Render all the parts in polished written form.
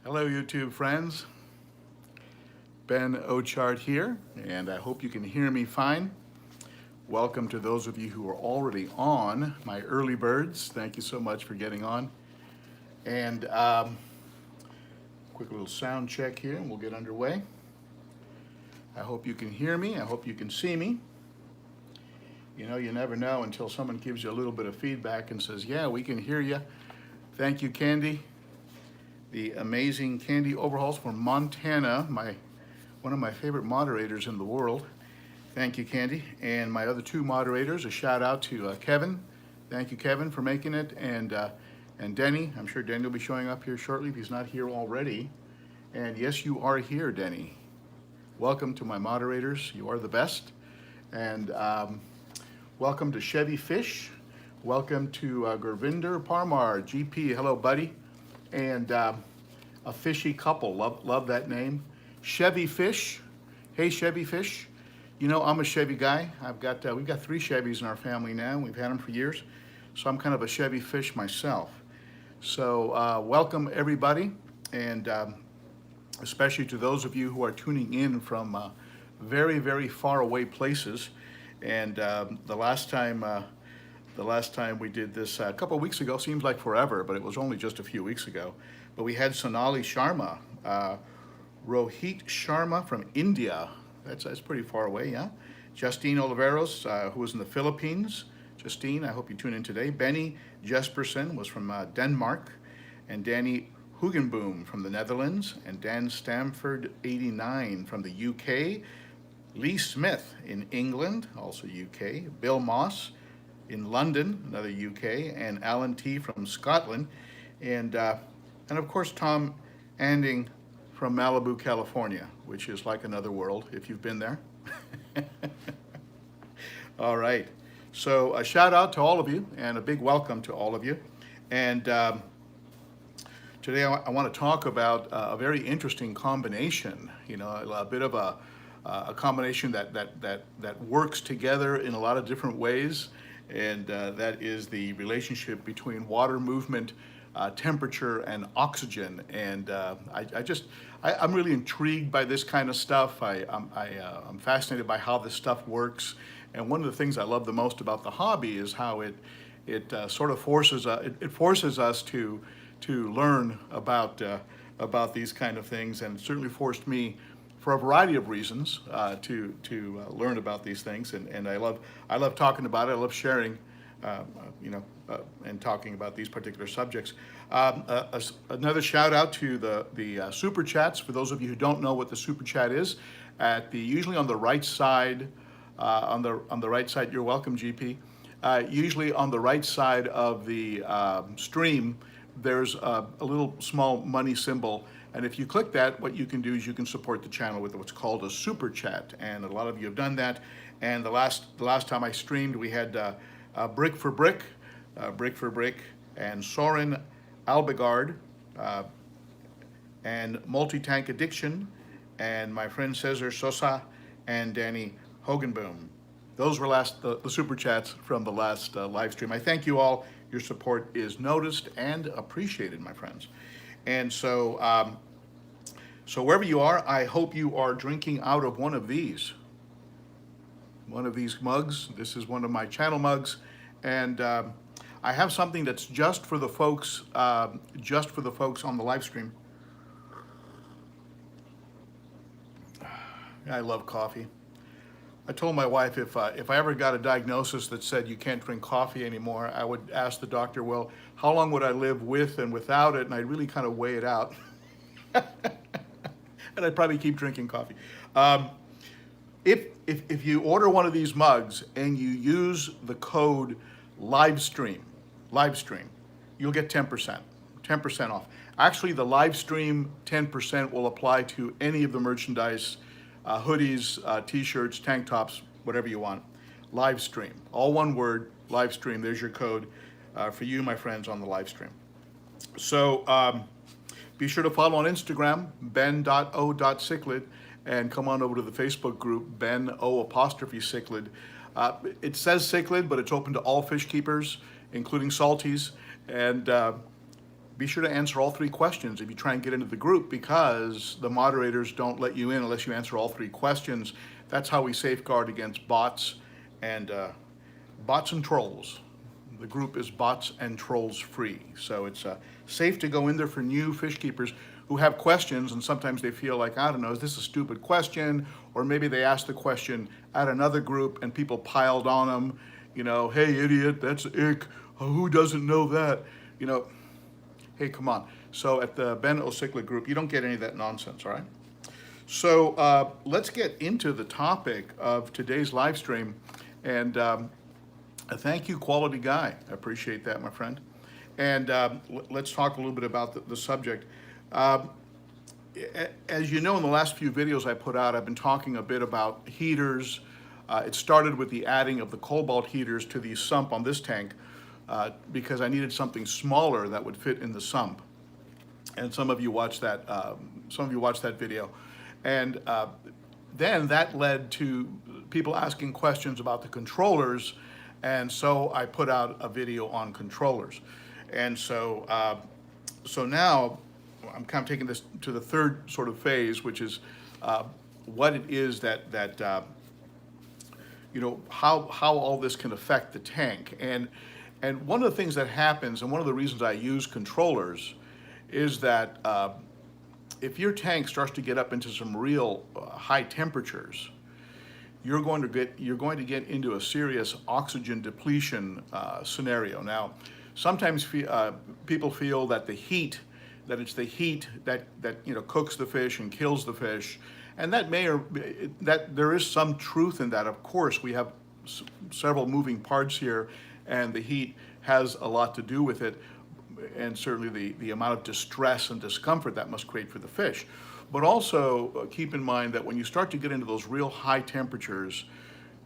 Hello YouTube friends, Ben Ochart here, and I hope you can hear me fine. Welcome to those of you who are already on, my early birds. Thank you so much for getting on. And quick little sound check here and we'll get underway. I hope you can hear me, I hope you can see me. You know, you never know until someone gives you a little bit of feedback and says, yeah, we can hear you. Thank you, Candi. The amazing Candi Overhauls from Montana, one of my favorite moderators in the world. Thank you, Candi. And my other two moderators, a shout out to Kevin. Thank you, Kevin, for making it. And Denny, I'm sure Denny will be showing up here shortly if he's not here already. And yes, you are here, Denny. Welcome to my moderators. You are the best. And welcome to Chevy Fish. Welcome to Gurvinder Parmar, GP. Hello, buddy. And a fishy couple, love that name. Chevy Fish, hey Chevy Fish. You know, I'm a Chevy guy. We've got 3 Chevys in our family now. We've had them for years. So I'm kind of a Chevy Fish myself. So welcome everybody, and especially to those of you who are tuning in from very, very far away places. And the last time we did this a couple of weeks ago, seems like forever, but it was only just a few weeks ago. But we had Sonali Sharma, Rohit Sharma from India. That's pretty far away, yeah? Justine Oliveros, who was in the Philippines. Justine, I hope you tune in today. Benny Jesperson was from Denmark. And Danny Hugenboom from the Netherlands. And Dan Stamford, 89 from the UK. Lee Smith in England, also UK. Bill Moss in London, another UK, and Alan T from Scotland, and of course Tom Anding from Malibu, California, which is like another world if you've been there. All right, so a shout out to all of you and a big welcome to all of you. And today I want to talk about a very interesting combination, you know, a bit of a combination that works together in a lot of different ways. And that is the relationship between water movement, temperature, and oxygen. And I'm really intrigued by this kind of stuff. I'm fascinated by how this stuff works. And one of the things I love the most about the hobby is how it sort of forces us to learn about these kind of things, and it certainly forced me, for a variety of reasons, to learn about these things, and I love talking about it. I love sharing, and talking about these particular subjects. Another shout out to the super chats. For those of you who don't know what the super chat is, usually on the right side, on the right side. You're welcome, GP. Usually on the right side of the stream, there's a little small money symbol. And if you click that, what you can do is you can support the channel with what's called a super chat, and a lot of you have done that. And the last time I streamed, we had Brick for Brick, and Soren Albegard, and Multi-Tank Addiction, and my friend Cesar Sosa, and Danny Hogenboom. Those were the super chats from the last live stream. I thank you all. Your support is noticed and appreciated, my friends. And so, so wherever you are, I hope you are drinking out of one of these mugs. This is one of my channel mugs, and I have something that's just for the folks on the live stream. I love coffee. I told my wife if I ever got a diagnosis that said you can't drink coffee anymore, I would ask the doctor, well, how long would I live with and without it? And I'd really kind of weigh it out. And I'd probably keep drinking coffee. If you order one of these mugs and you use the code livestream, you'll get 10% off. Actually, the livestream 10% will apply to any of the merchandise, hoodies, t-shirts, tank tops, whatever you want. Live stream, all one word, live stream. There's your code for you, my friends, on the live stream. So be sure to follow on Instagram, ben.o.cichlid, and come on over to the Facebook group, ben.o.cichlid. It says cichlid, but it's open to all fish keepers, including salties. And be sure to answer all 3 questions if you try and get into the group, because the moderators don't let you in unless you answer all 3 questions. That's how we safeguard against bots and trolls. The group is bots and trolls free. So it's safe to go in there for new fish keepers who have questions, and sometimes they feel like, I don't know, is this a stupid question? Or maybe they asked the question at another group and people piled on them, you know, hey idiot, that's ick, who doesn't know that? You know, hey, come on. So at the ben.o.cichlid group, you don't get any of that nonsense, all right? So let's get into the topic of today's live stream. And thank you, Quality Guy. I appreciate that, my friend. And let's talk a little bit about the subject. As you know, in the last few videos I put out, I've been talking a bit about heaters. It started with the adding of the cobalt heaters to the sump on this tank because I needed something smaller that would fit in the sump. And some of you watched that. Video, and then that led to people asking questions about the controllers, and so I put out a video on controllers. And so now I'm kind of taking this to the third sort of phase, which is what it is that you know, how all this can affect the tank. And one of the things that happens, and one of the reasons I use controllers, is that if your tank starts to get up into some real high temperatures, you're going to get into a serious oxygen depletion scenario. Now, sometimes people feel that it's the heat that you know, cooks the fish and kills the fish, and that there is some truth in that. Of course, we have several moving parts here, and the heat has a lot to do with it, and certainly the amount of distress and discomfort that must create for the fish. But also keep in mind that when you start to get into those real high temperatures,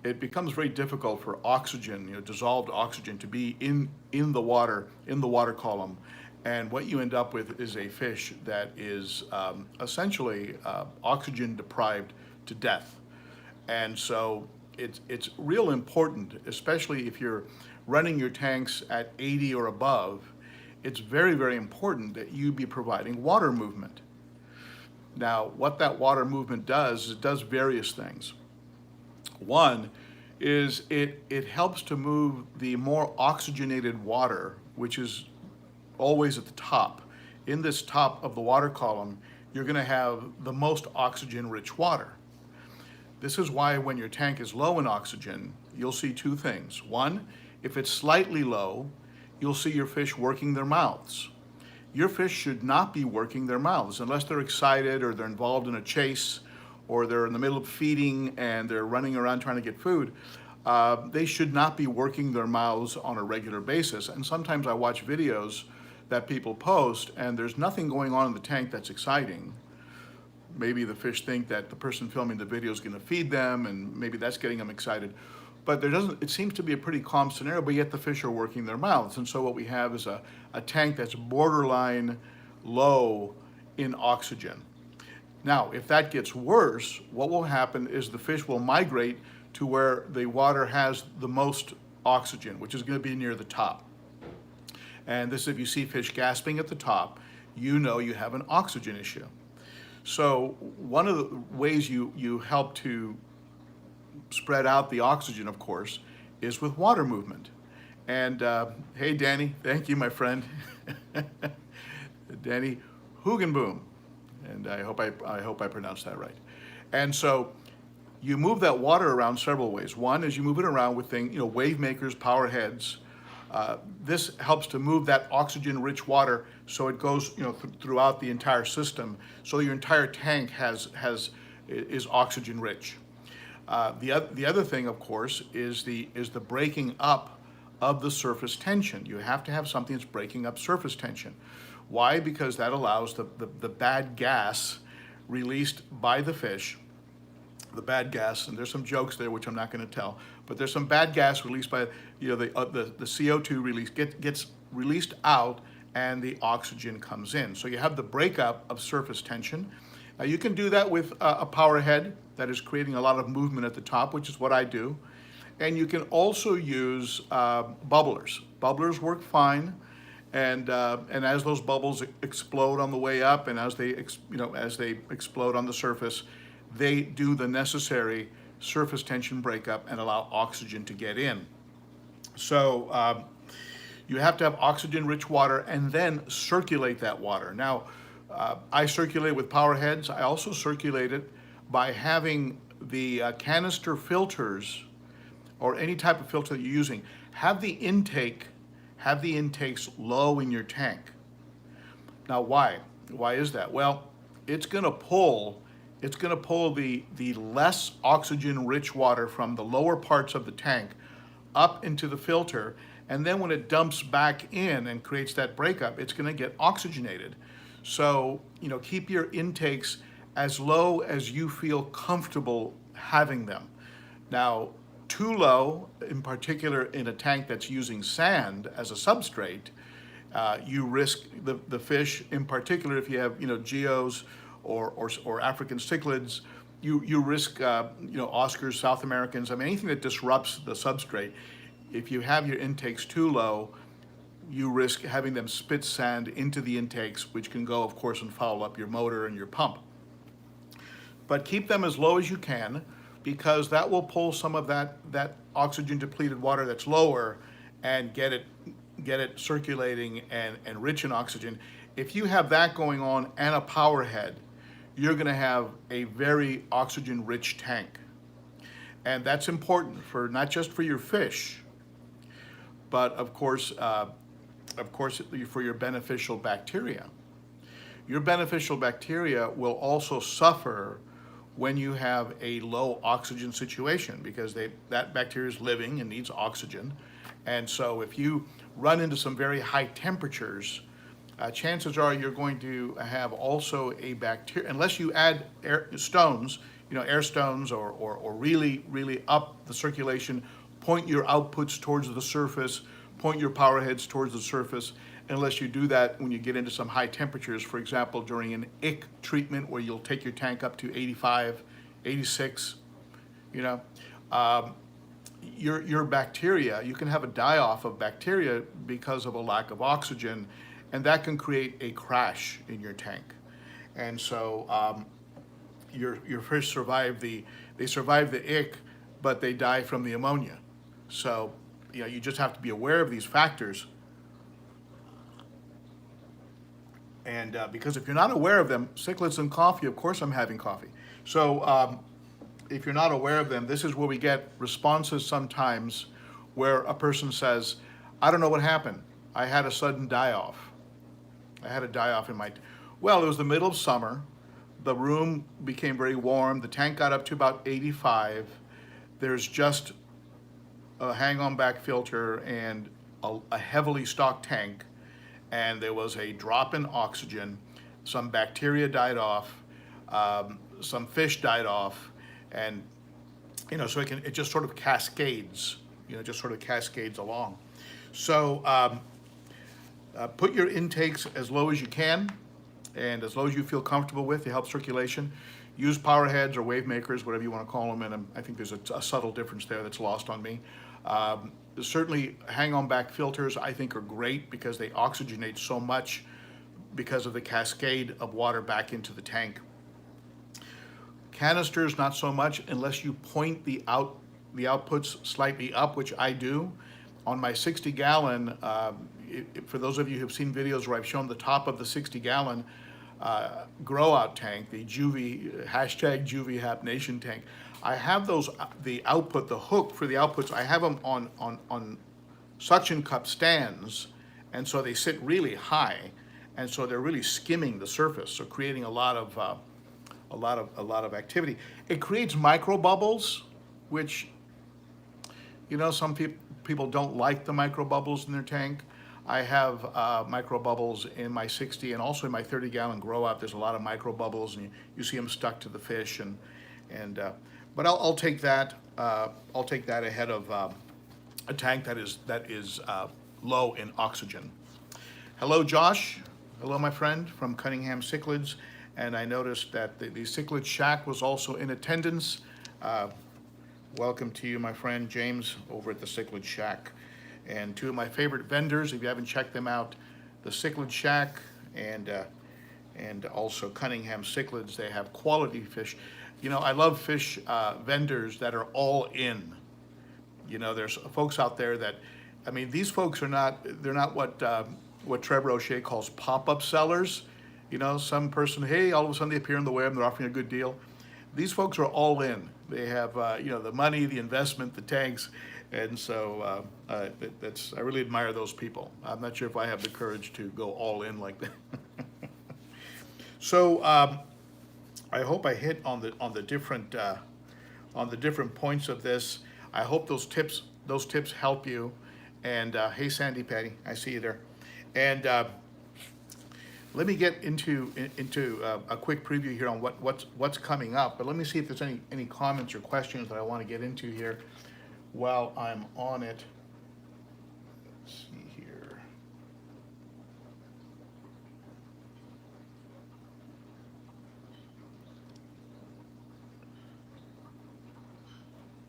it becomes very difficult for oxygen, you know, dissolved oxygen, to be in the water column. And what you end up with is a fish that is essentially oxygen deprived to death. And so it's real important, especially if you're running your tanks at 80 or above. It's very, very important that you be providing water movement. Now, what that water movement does is it does various things. One is it helps to move the more oxygenated water, which is always at the top. In this top of the water column, you're going to have the most oxygen-rich water. This is why when your tank is low in oxygen, you'll see 2 things. One, if it's slightly low, you'll see your fish working their mouths. Your fish should not be working their mouths unless they're excited or they're involved in a chase or they're in the middle of feeding and they're running around trying to get food. They should not be working their mouths on a regular basis. And sometimes I watch videos that people post and there's nothing going on in the tank that's exciting. Maybe the fish think that the person filming the video is going to feed them, and maybe that's getting them excited. But it seems to be a pretty calm scenario, but yet the fish are working their mouths. And so what we have is a tank that's borderline low in oxygen. Now, if that gets worse, what will happen is the fish will migrate to where the water has the most oxygen, which is going to be near the top. And this, if you see fish gasping at the top, you know you have an oxygen issue. So one of the ways you help to spread out the oxygen, of course, is with water movement. And hey, Denny, thank you, my friend. Denny Hugenboom, and I hope I pronounced that right. And so you move that water around several ways. One is you move it around with things, you know, wave makers, power heads. This helps to move that oxygen-rich water so it goes, you know, throughout the entire system, so your entire tank is oxygen-rich. The other thing, of course, is the breaking up of the surface tension. You have to have something that's breaking up surface tension. Why? Because that allows the bad gas released by the fish. The bad gas, and there's some jokes there which I'm not going to tell, but there's some bad gas released by, you know, the CO2 release gets released out, and the oxygen comes in. So you have the breakup of surface tension. You can do that with a power head that is creating a lot of movement at the top, which is what I do. And you can also use bubblers. Bubblers work fine, And as those bubbles explode on the way up, and as they as they explode on the surface, they do the necessary surface tension breakup and allow oxygen to get in. So you have to have oxygen-rich water and then circulate that water. Now, I circulate with power heads. I also circulate it by having the canister filters, or any type of filter that you're using, have the intakes low in your tank. Now, why? Why is that? Well, it's going to pull the less oxygen-rich water from the lower parts of the tank up into the filter, and then when it dumps back in and creates that breakup, it's going to get oxygenated. So, keep your intakes as low as you feel comfortable having them. Now, too low, in particular in a tank that's using sand as a substrate, you risk the fish, in particular if you have geos or African cichlids, you risk Oscars, South Americans, anything that disrupts the substrate. If you have your intakes too low, you risk having them spit sand into the intakes, which can go, of course, and foul up your motor and your pump. But keep them as low as you can, because that will pull some of that oxygen depleted water that's lower and get it circulating and rich in oxygen. If you have that going on and a power head, you're going to have a very oxygen rich tank. And that's important for not just for your fish, but of course for your beneficial bacteria. Your beneficial bacteria will also suffer when you have a low oxygen situation, because that bacteria is living and needs oxygen. And so if you run into some very high temperatures, chances are you're going to have also a bacteria, unless you add air stones, air stones, or really up the circulation, point your outputs towards the surface, point your power heads towards the surface. Unless you do that when you get into some high temperatures, for example, during an ick treatment where you'll take your tank up to 85, 86, your bacteria, you can have a die-off of bacteria because of a lack of oxygen, and that can create a crash in your tank. And so your fish survive the ick, but they die from the ammonia. So you just have to be aware of these factors. And because if you're not aware of them, Cichlids and Coffee, of course I'm having coffee. So if you're not aware of them, this is where we get responses sometimes where a person says, I don't know what happened. I had a sudden die-off. I had a die-off in my... Well, it was the middle of summer. The room became very warm. The tank got up to about 85. There's just a hang-on back filter and a heavily stocked tank. And there was a drop in oxygen, some bacteria died off, some fish died off, and so it just sort of cascades, along. So put your intakes as low as you can, and as low as you feel comfortable with to help circulation. Use power heads or wave makers, whatever you want to call them, and I think there's a subtle difference there that's lost on me. Certainly hang-on back filters I think are great because they oxygenate so much because of the cascade of water back into the tank. Canisters, not so much unless you point the outputs slightly up, which I do. On my 60-gallon, for those of you who've seen videos where I've shown the top of the 60-gallon grow-out tank, the Juvie, #JuvieHapNation tank, I have the hook for the outputs, I have them on suction cup stands, and so they sit really high, and so they're really skimming the surface, so creating a lot of activity. It creates micro bubbles, which some people don't like the micro bubbles in their tank. I have micro bubbles in my 60 and also in my 30-gallon grow-out. There's a lot of micro bubbles, and you see them stuck to the fish, but I'll take that. I'll take that ahead of a tank that is low in oxygen. Hello, Josh. Hello, my friend from Cunningham Cichlids, and I noticed that the Cichlid Shack was also in attendance. Welcome to you, my friend James, over at the Cichlid Shack. And two of my favorite vendors, if you haven't checked them out, the Cichlid Shack and also Cunningham Cichlids. They have quality fish. You know, I love fish vendors that are all in. You know, there's folks out there that, I mean, these folks are not, they're not what Trevor O'Shea calls pop-up sellers. You know, some person, hey, all of a sudden they appear on the web and they're offering a good deal. These folks are all in. They have, you know, the money, the investment, the tanks, and so I really admire those people. I'm not sure if I have the courage to go all in like that. So I hope I hit on the different points of this. I hope those tips help you. And hey, Sandy Patty, I see you there. And let me get into a quick preview here on what's coming up. But let me see if there's any comments or questions that I want to get into here while I'm on it. Let's see here.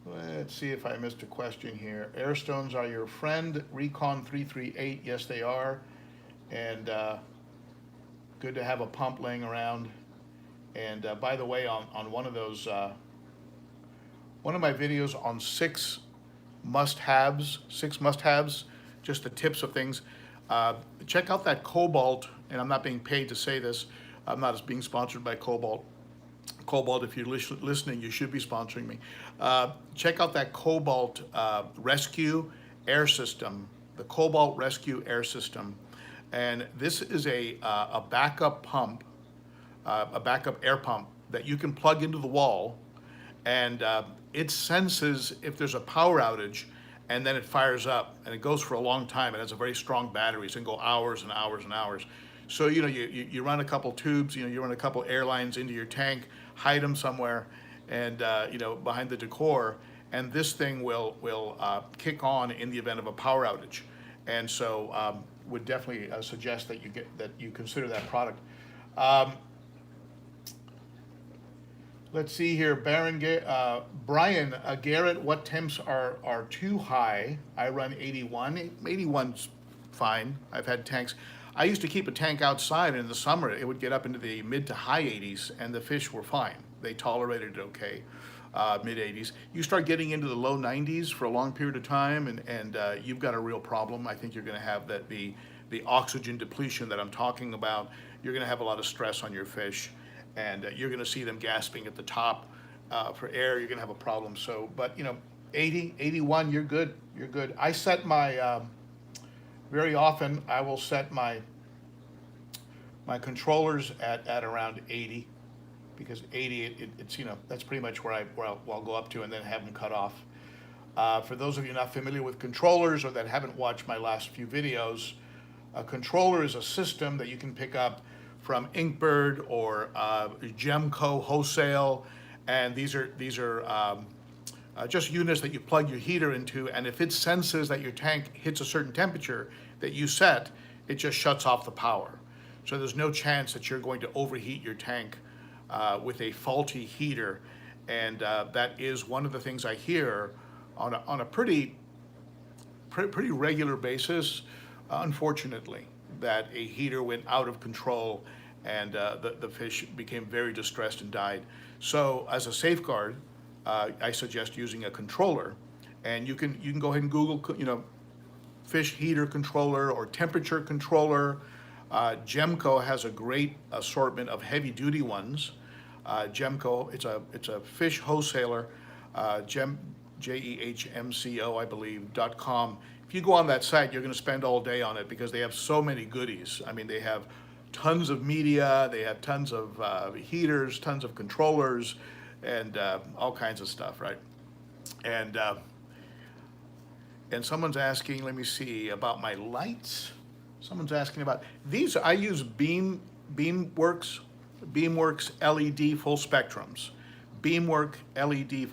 Let's see if I missed a question here. Airstones are your friend. Recon 338, yes they are. And good to have a pump laying around. And by the way, on one of those, one of my videos on six must-haves, just the tips of things. Check out that Cobalt, and I'm not being paid to say this. I'm not being sponsored by Cobalt. Cobalt, if you're listening, you should be sponsoring me. Check out that Cobalt Rescue Air System, the Cobalt Rescue Air System. And this is a backup pump, a backup air pump that you can plug into the wall, and it senses if there's a power outage, and then it fires up, and it goes for a long time. It has a very strong battery, so it can go hours and hours and hours. So you know, you run a couple tubes, you know, you run a couple air lines into your tank, hide them somewhere, and you know, behind the decor, and this thing will kick on in the event of a power outage. And so would definitely suggest that you consider that product. Let's see here, Brian Garrett, what temps are too high? I run 81. 81's fine. I've had tanks. I used to keep a tank outside, and in the summer it would get up into the mid to high 80s, and the fish were fine. They tolerated it okay, mid 80s. You start getting into the low 90s for a long period of time, and you've got a real problem. I think you're going to have the oxygen depletion that I'm talking about. You're going to have a lot of stress on your fish, and you're going to see them gasping at the top for air. You're going to have a problem. So, but you know, 80, 81, you're good. You're good. I set my very often I will set my controllers at around 80, because 80 it's you know, that's pretty much where I'll go up to, and then have them cut off. For those of you not familiar with controllers or that haven't watched my last few videos, a controller is a system that you can pick up from Inkbird or Gemco wholesale, and these are just units that you plug your heater into, and if it senses that your tank hits a certain temperature that you set, it just shuts off the power. So there's no chance that you're going to overheat your tank with a faulty heater, and that is one of the things I hear on a pretty regular basis, unfortunately, that a heater went out of control and the fish became very distressed and died. So as a safeguard, I suggest using a controller, and you can go ahead and Google, you know, fish heater controller or temperature controller. Gemco has a great assortment of heavy duty ones. Gemco, it's a fish wholesaler, JEHMCO, I believe, .com. If you go on that site, you're going to spend all day on it because they have so many goodies. I mean, they have tons of media, they have tons of heaters, tons of controllers, and all kinds of stuff, right? And someone's asking, let me see, about my lights. Someone's asking about these. I use Beamworks LED full spectrums. Beamworks LED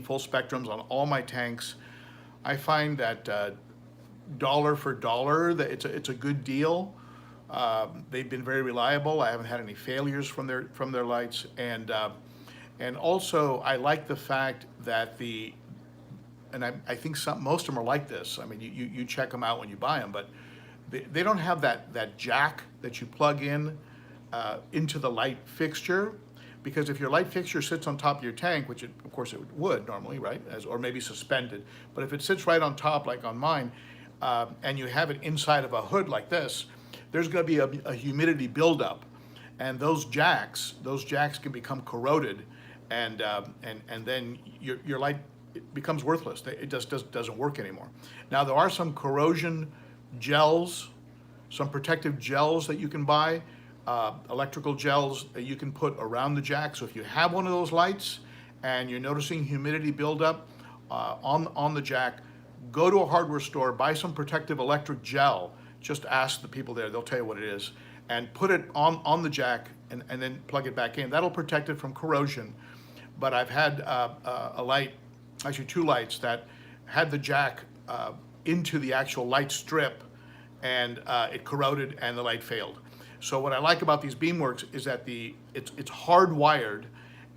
full spectrums on all my tanks. I find that dollar for dollar, that it's a good deal. They've been very reliable. I haven't had any failures from their lights, and also I like the fact that I think most of them are like this. I mean, you check them out when you buy them, but they don't have that jack that you plug in into the light fixture, because if your light fixture sits on top of your tank, which of course it would normally, right, or maybe suspended, but if it sits right on top like on mine, and you have it inside of a hood like this, there's going to be a humidity buildup, and those jacks can become corroded, and then your light becomes worthless. It just doesn't work anymore. Now there are some corrosion gels, some protective gels that you can buy, electrical gels that you can put around the jack. So if you have one of those lights and you're noticing humidity buildup on the jack, go to a hardware store, buy some protective electric gel. Just ask the people there, they'll tell you what it is, and put it on the jack and then plug it back in. That'll protect it from corrosion. But I've had a light, actually two lights, that had the jack into the actual light strip, and it corroded and the light failed. So what I like about these Beamworks is that it's hardwired,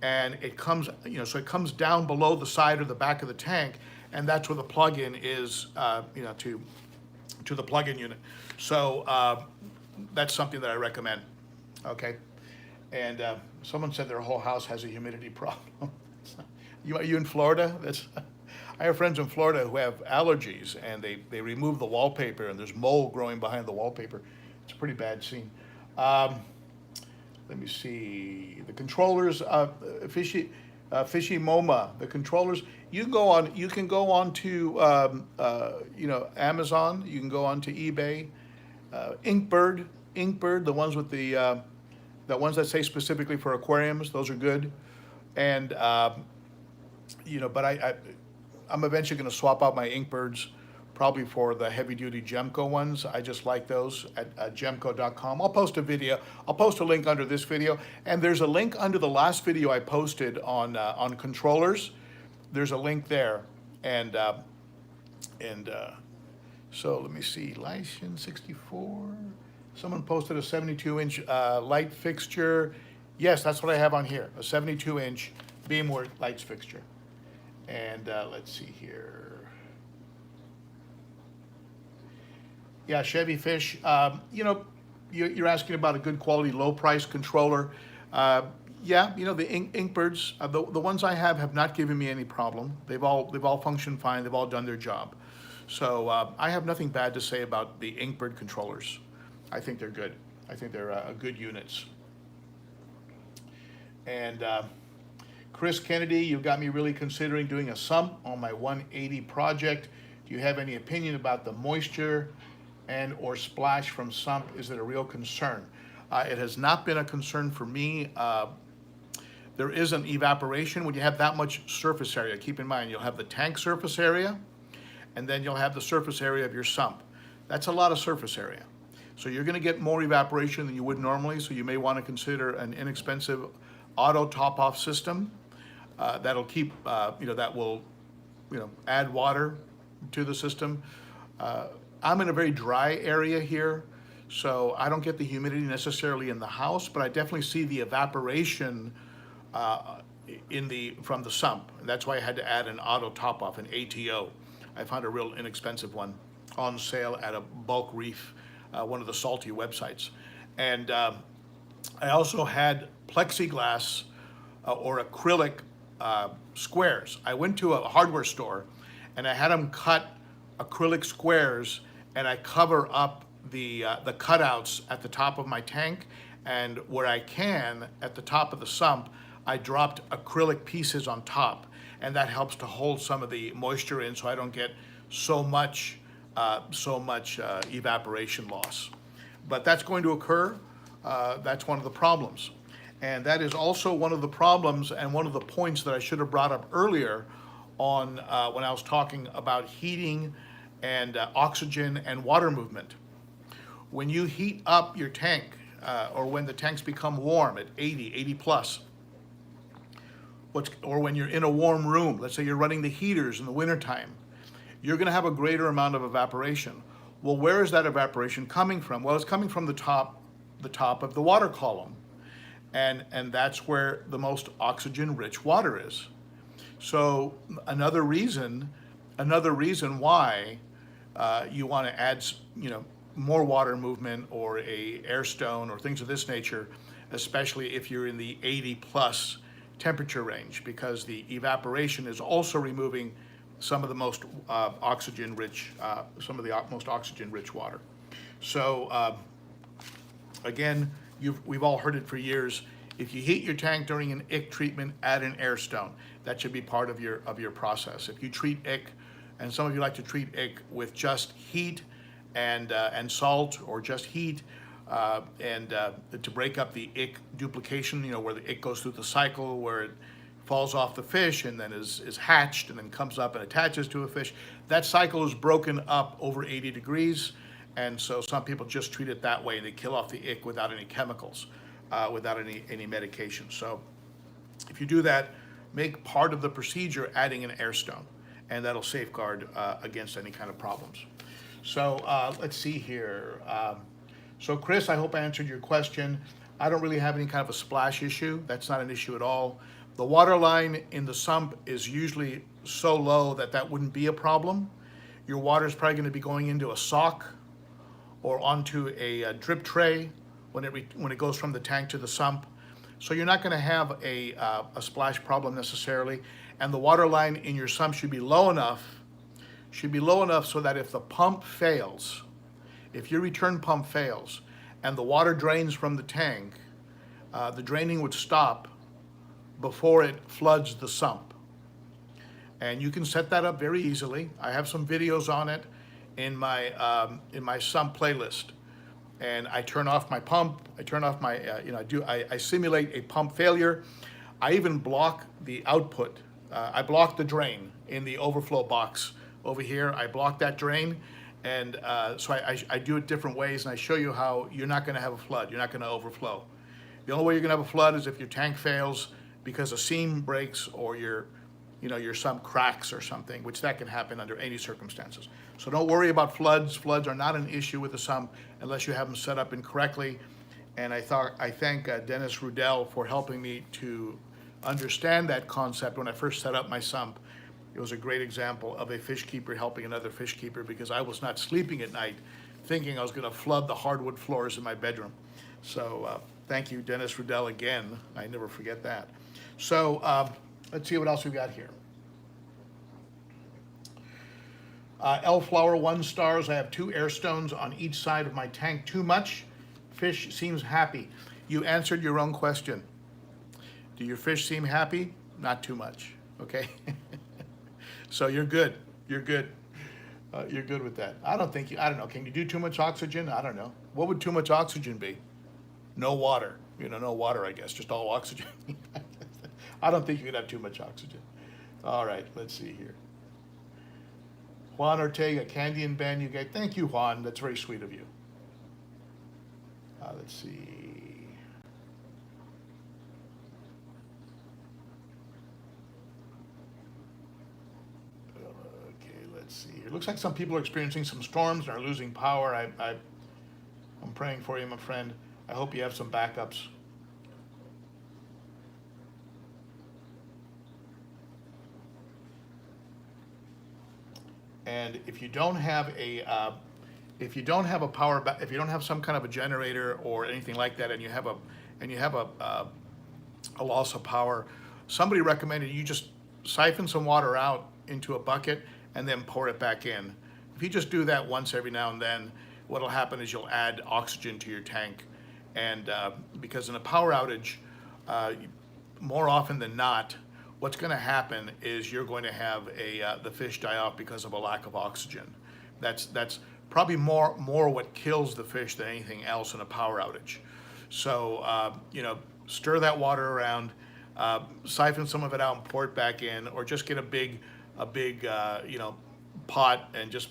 and it comes, so it comes down below the side or the back of the tank, and that's where the plug-in is, to the plug-in unit. So that's something that I recommend. Okay, and someone said their whole house has a humidity problem. Are you in Florida? I have friends in Florida who have allergies, and they remove the wallpaper, and there's mold growing behind the wallpaper. It's a pretty bad scene. Let me see. The controllers, Fishy MoMA. The controllers. You can go on to Amazon. You can go on to eBay. Inkbird, the ones with the ones that say specifically for aquariums. Those are good. And but I'm eventually going to swap out my Inkbirds, probably for the heavy-duty Gemco ones. I just like those at gemco.com. I'll post a video. I'll post a link under this video, and there's a link under the last video I posted on controllers. There's a link there, and so let me see. Lycian 64. Someone posted a 72-inch light fixture. Yes, that's what I have on here. A 72-inch Beamwork lights fixture. And let's see here. Yeah, Chevy Fish. You're asking about a good quality, low price controller. Yeah, the Inkbirds, the ones I have not given me any problem. They've all functioned fine. They've all done their job. So I have nothing bad to say about the Inkbird controllers. I think they're good. I think they're good units. And Chris Kennedy, you've got me really considering doing a sump on my 180 project. Do you have any opinion about the moisture and or splash from sump? Is it a real concern? It has not been a concern for me. There is an evaporation when you have that much surface area. Keep in mind, you'll have the tank surface area, and then you'll have the surface area of your sump. That's a lot of surface area. So you're gonna get more evaporation than you would normally, so you may wanna consider an inexpensive auto top-off system that'll keep, that will, add water to the system. I'm in a very dry area here, so I don't get the humidity necessarily in the house, but I definitely see the evaporation from the sump. And that's why I had to add an auto top-off, an ATO. I found a real inexpensive one on sale at a Bulk Reef, one of the salty websites. And I also had plexiglass or acrylic squares. I went to a hardware store and I had them cut acrylic squares, and I cover up the cutouts at the top of my tank, and where I can, at the top of the sump, I dropped acrylic pieces on top, and that helps to hold some of the moisture in so I don't get so much evaporation loss. But that's going to occur. That's one of the problems. And that is also one of the problems and one of the points that I should have brought up earlier on when I was talking about heating and oxygen and water movement. When you heat up your tank, or when the tanks become warm at 80 plus, or when you're in a warm room, let's say you're running the heaters in the wintertime, you're gonna have a greater amount of evaporation. Well, where is that evaporation coming from? Well, it's coming from the top of the water column. And that's where the most oxygen-rich water is. So another reason why you want to add, more water movement or a air stone or things of this nature, especially if you're in the 80 plus temperature range, because the evaporation is also removing some of the most oxygen-rich water. So again, we've all heard it for years. If you heat your tank during an ick treatment, add an air stone. That should be part of your process. If you treat ick, and some of you like to treat ick with just heat and salt, or just heat, to break up the ick duplication, where the ick goes through the cycle, where it falls off the fish and then is hatched and then comes up and attaches to a fish. That cycle is broken up over 80 degrees, and so some people just treat it that way and they kill off the ick without any chemicals, without any medication. So if you do that, make part of the procedure adding an air stone, and that'll safeguard against any kind of problems. So let's see here. So Chris, I hope I answered your question. I don't really have any kind of a splash issue. That's not an issue at all. The water line in the sump is usually so low that wouldn't be a problem. Your water is probably going to be going into a sock or onto a drip tray when it goes from the tank to the sump. So you're not going to have a splash problem necessarily. And the water line in your sump should be low enough so that if the pump fails, if your return pump fails and the water drains from the tank, the draining would stop before it floods the sump. And you can set that up very easily. I have some videos on it in my sump playlist. And I turn off my pump, I turn off my, I simulate a pump failure. I even block the output. I block the drain in the overflow box over here. I block that drain. And so I do it different ways, and I show you how you're not going to have a flood. You're not going to overflow. The only way you're going to have a flood is if your tank fails because a seam breaks or your sump cracks or something, which that can happen under any circumstances. So don't worry about floods. Floods are not an issue with the sump unless you have them set up incorrectly. And I thank Dennis Rudell for helping me to understand that concept when I first set up my sump. It was a great example of a fish keeper helping another fish keeper, because I was not sleeping at night thinking I was going to flood the hardwood floors in my bedroom. So thank you, Dennis Rudell, again. I never forget that. So let's see what else we've got here. Elflower 1 stars. I have 2 air stones on each side of my tank. Too much? Fish seems happy. You answered your own question. Do your fish seem happy? Not too much. Okay. So you're good. You're good. You're good with that. I don't know. Can you do too much oxygen? I don't know. What would too much oxygen be? No water. No water, I guess. Just all oxygen. I don't think you could have too much oxygen. All right. Let's see here. Juan Ortega, Candi and Ben, you guys. Thank you, Juan. That's very sweet of you. Let's see. Okay, let's see here. Looks like some people are experiencing some storms and are losing power. I'm praying for you, my friend. I hope you have some backups. And if you don't have a some kind of a generator or anything like that, and you have a loss of power, somebody recommended you just siphon some water out into a bucket and then pour it back in. If you just do that once every now and then, what'll happen is you'll add oxygen to your tank. And because in a power outage, more often than not, what's going to happen is you're going to have the fish die off because of a lack of oxygen. That's probably more what kills the fish than anything else in a power outage. So stir that water around, siphon some of it out and pour it back in, or just get a big pot and just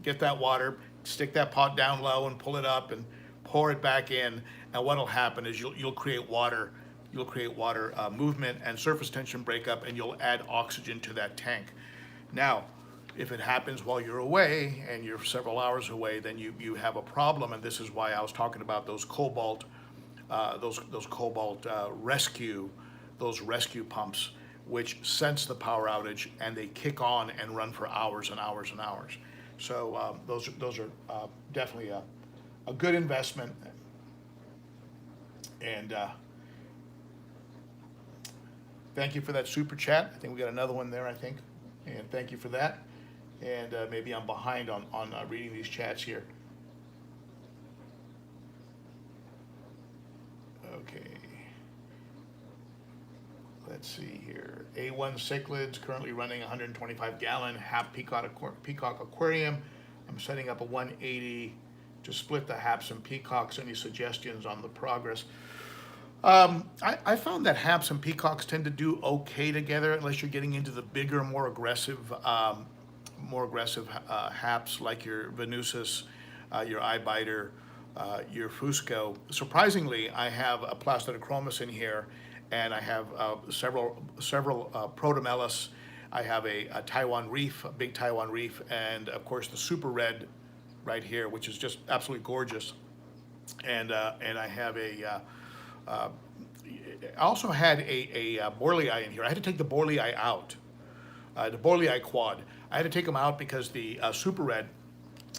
get that water, stick that pot down low and pull it up and pour it back in. And what'll happen is you'll create water. You'll create water movement and surface tension breakup, and you'll add oxygen to that tank. Now, if it happens while you're away and you're several hours away, then you have a problem, and this is why I was talking about those cobalt rescue pumps, which sense the power outage and they kick on and run for hours and hours and hours. So those are definitely a good investment. And thank you for that super chat. I think we got another one there, I think. And thank you for that. And maybe I'm behind on reading these chats here. Okay. Let's see here. A1 Cichlids currently running 125 gallon half peacock aquarium. I'm setting up a 180 to split the haps and peacocks. Any suggestions on the progress? I found that haps and peacocks tend to do okay together unless you're getting into the bigger, more aggressive haps like your Venusis, your Eyebiter, your Fusco. Surprisingly, I have a Plastidochromos in here, and I have several Protomelis. I have a Taiwan Reef, a big Taiwan Reef, and of course the Super Red right here, which is just absolutely gorgeous. And I have I also had a Borlei in here. I had to take the Borlei out, the Borlei quad. I had to take him out because the Super Red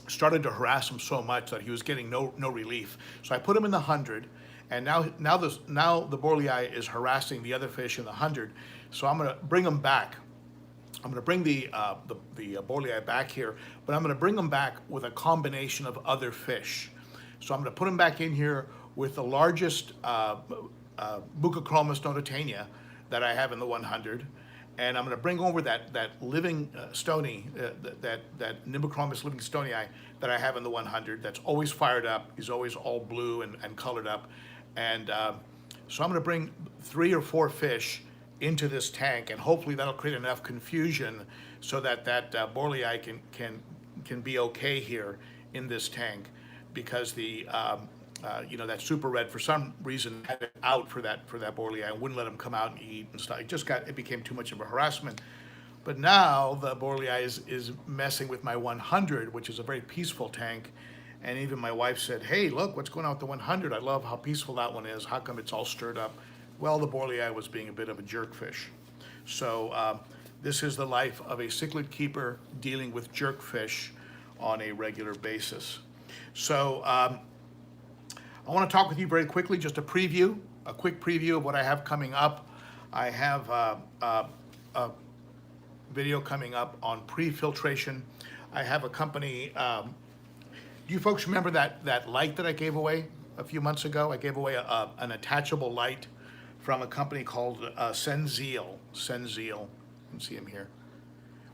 started to harass him so much that he was getting no relief. So I put him in the 100, and now the Borlei is harassing the other fish in the 100. So I'm going to bring him back. I'm going to bring the Borlei back here, but I'm going to bring him back with a combination of other fish. So I'm going to put him back in here with the largest Buccochromis notitania that I have in the 100, and I'm going to bring over that living stony, that Nimbochromis livingstoneii that I have in the 100. That's always fired up. He's always all blue and colored up, and so I'm going to bring 3 or 4 fish into this tank, and hopefully that'll create enough confusion so that Borlei can be okay here in this tank, because the that Super Red for some reason had it out for that Borlei and wouldn't let him come out and eat and stuff. It became too much of a harassment. But now the Borlei is messing with my 100, which is a very peaceful tank. And even my wife said, "Hey, look, what's going on with the 100? I love how peaceful that one is. How come it's all stirred up?" Well, the Borlei was being a bit of a jerkfish. So this is the life of a cichlid keeper dealing with jerkfish on a regular basis. So I want to talk with you very quickly, just a quick preview of what I have coming up. I have a video coming up on pre-filtration. I have a company, do you folks remember that light that I gave away a few months ago? I gave away an attachable light from a company called Senzeal. You can see him here.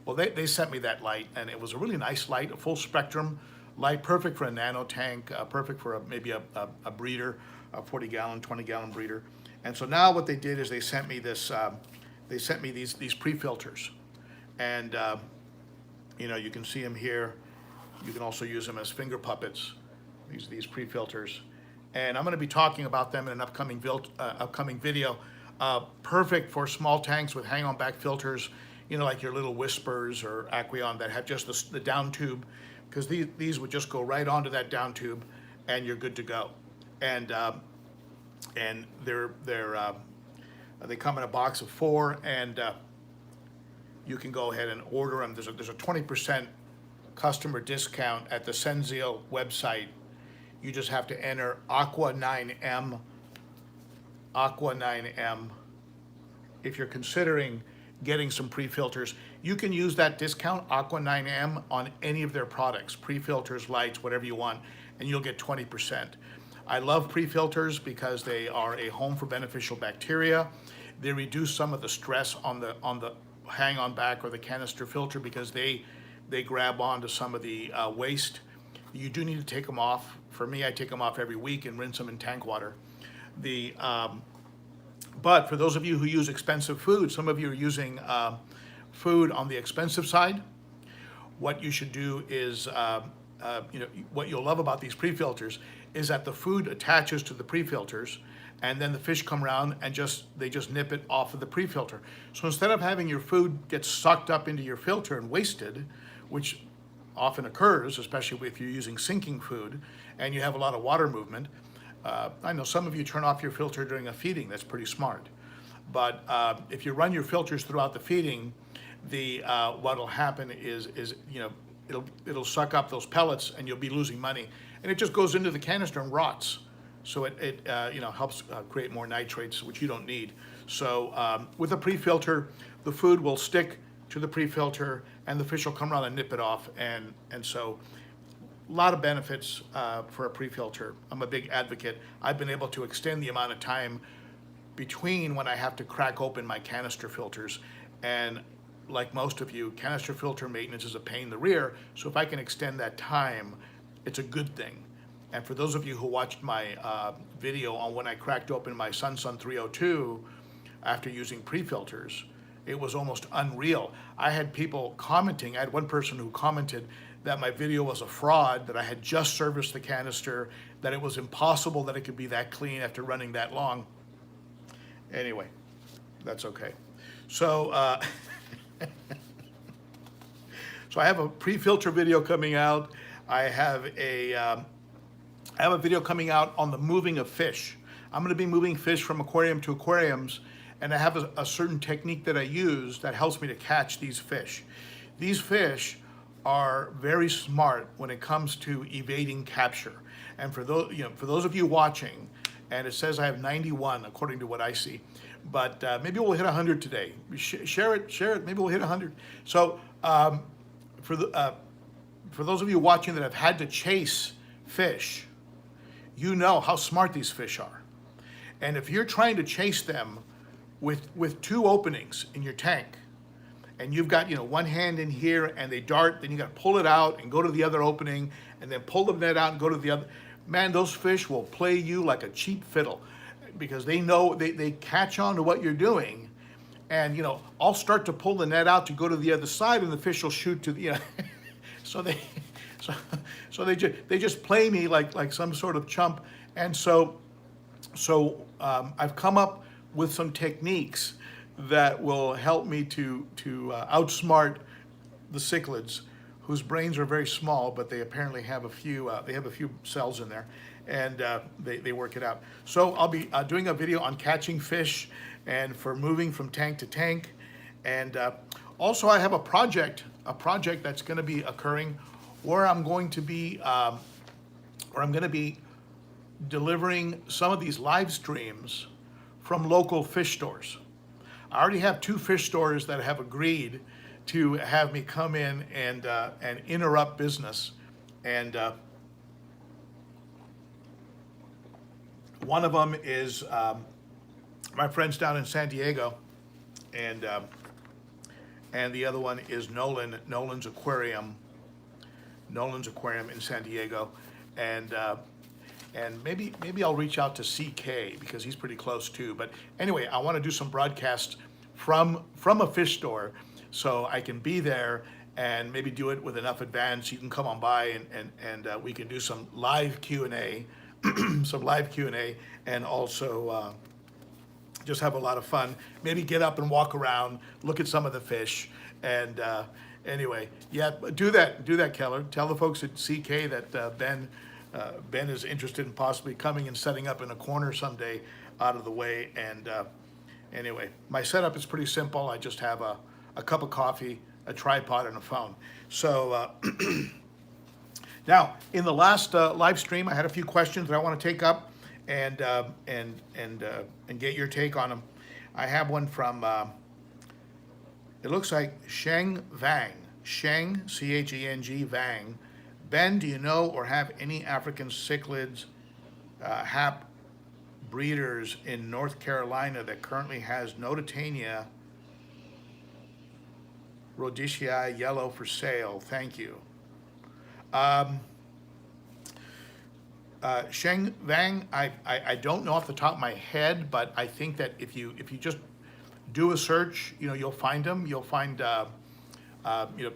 Well, they sent me that light, and it was a really nice light, a full spectrum light, perfect for a nano tank, perfect for maybe a breeder, a 40-gallon, 20-gallon breeder. And so now what they did is they sent me this. They sent me these pre-filters, and you can see them here. You can also use them as finger puppets. These pre-filters, and I'm going to be talking about them in an upcoming video. Perfect for small tanks with hang-on back filters, like your little Whispers or Aqueon that have just the down tube, because these would just go right onto that down tube, and you're good to go. And they come in a box of 4, and you can go ahead and order them. There's a 20% customer discount at the Senzeal website. You just have to enter Aqua 9M. If you're considering getting some pre-filters, you can use that discount Aqua 9M on any of their products, pre-filters, lights, whatever you want, and you'll get 20%. I love pre-filters because they are a home for beneficial bacteria. They reduce some of the stress on the hang-on back or the canister filter, because they grab onto some of the waste. You do need to take them off. For me, I take them off every week and rinse them in tank water. But for those of you who use expensive food, some of you are using food on the expensive side. What you should do is, what you'll love about these pre-filters is that the food attaches to the pre-filters, and then the fish come around and they just nip it off of the pre-filter. So instead of having your food get sucked up into your filter and wasted, which often occurs, especially if you're using sinking food and you have a lot of water movement. I know some of you turn off your filter during a feeding. That's pretty smart. But if you run your filters throughout the feeding, what'll happen is it'll suck up those pellets and you'll be losing money. And it just goes into the canister and rots. So it helps create more nitrates, which you don't need. So with a pre-filter, the food will stick to the pre-filter and the fish will come around and nip it off. And so a lot of benefits for a pre-filter. I'm a big advocate. I've been able to extend the amount of time between when I have to crack open my canister filters. And like most of you, canister filter maintenance is a pain in the rear. So if I can extend that time, it's a good thing. And for those of you who watched my video on when I cracked open my Sun 302 after using pre-filters, it was almost unreal. I had people commenting. I had one person who commented that my video was a fraud, that I had just serviced the canister, that it was impossible that it could be that clean after running that long. Anyway, that's okay. So, so I have a pre-filter video coming out. I have a video coming out on the moving of fish. I'm going to be moving fish from aquarium to aquariums, and I have a certain technique that I use that helps me to catch these fish. These fish are very smart when it comes to evading capture. And for those of you watching, and it says I have 91 according to what I see, but maybe we'll hit 100 today. Share it. Maybe we'll hit 100. So for those of you watching that have had to chase fish, you know how smart these fish are. And if you're trying to chase them with two openings in your tank, and you've got one hand in here and they dart, then you got to pull it out and go to the other opening, and then pull the net out and go to the other. Man, those fish will play you like a cheap fiddle, because they know they catch on to what you're doing. And I'll start to pull the net out to go to the other side, and the fish will shoot to the so they just play me like some sort of chump. And so I've come up with some techniques that will help me to outsmart the cichlids, whose brains are very small, but they apparently have a few cells in there, and they work it out. So I'll be doing a video on catching fish and for moving from tank to tank. And also I have a project that's going to be occurring where I'm going to be delivering some of these live streams from local fish stores. I already have 2 fish stores that have agreed to have me come in and interrupt business. And one of them is my friends down in San Diego, and the other one is Nolan's Aquarium in San Diego. And maybe I'll reach out to CK because he's pretty close too. But anyway, I want to do some broadcasts from a fish store, so I can be there and maybe do it with enough advance. You can come on by and we can do some live Q&A, and also just have a lot of fun. Maybe get up and walk around, look at some of the fish, and anyway, yeah, do that, Keller. Tell the folks at CK that Ben is interested in possibly coming and setting up in a corner someday out of the way. And anyway, my setup is pretty simple. I just have a cup of coffee, a tripod, and a phone. So now, in the last live stream, I had a few questions that I want to take up and get your take on them. I have one from it looks like Sheng Vang, Cheng Vang. Ben, do you know or have any African cichlids, hap breeders in North Carolina that currently has Notitania rhodesii yellow for sale? Thank you. Sheng Vang, I don't know off the top of my head, but I think that if you just do a search, you'll find them. You'll find.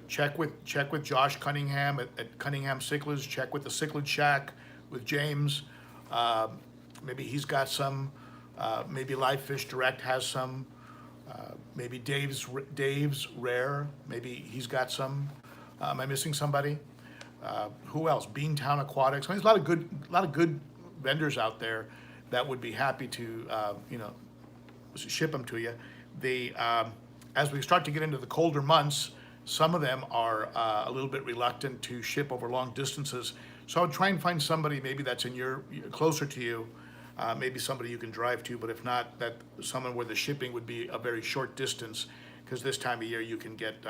Check with Josh Cunningham at Cunningham Cichlids. Check with the Cichlid Shack with James. Maybe he's got some. Maybe Live Fish Direct has some. Maybe Dave's Rare. Maybe he's got some. Am I missing somebody? Who else? Beantown Aquatics. I mean, there's a lot of good vendors out there that would be happy to ship them to you. As we start to get into the colder months, Some of them are a little bit reluctant to ship over long distances. So I would try and find somebody maybe that's closer to you, maybe somebody you can drive to, but if not, that someone where the shipping would be a very short distance, because this time of year you can get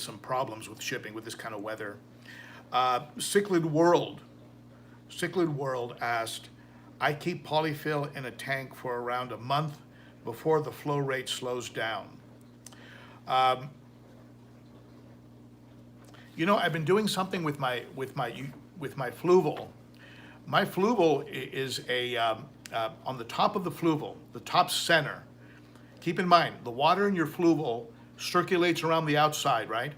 some problems with shipping with this kind of weather. Cichlid World asked, I keep polyfill in a tank for around a month before the flow rate slows down. You know, I've been doing something with my fluval. My fluval is on the top of the fluval, the top center. Keep in mind, the water in your fluval circulates around the outside, right?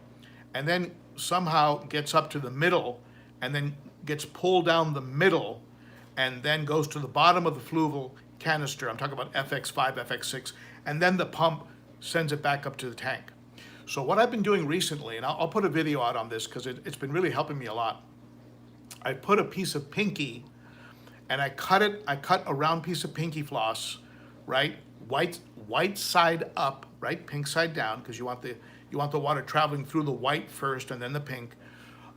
And then somehow gets up to the middle, and then gets pulled down the middle, and then goes to the bottom of the fluval canister. I'm talking about FX5, FX6, and then the pump sends it back up to the tank. So what I've been doing recently, and I'll put a video out on this because it's been really helping me a lot. I put a piece of pinky, and I cut a round piece of pinky floss, right? White side up, right? Pink side down, because you want the water traveling through the white first and then the pink.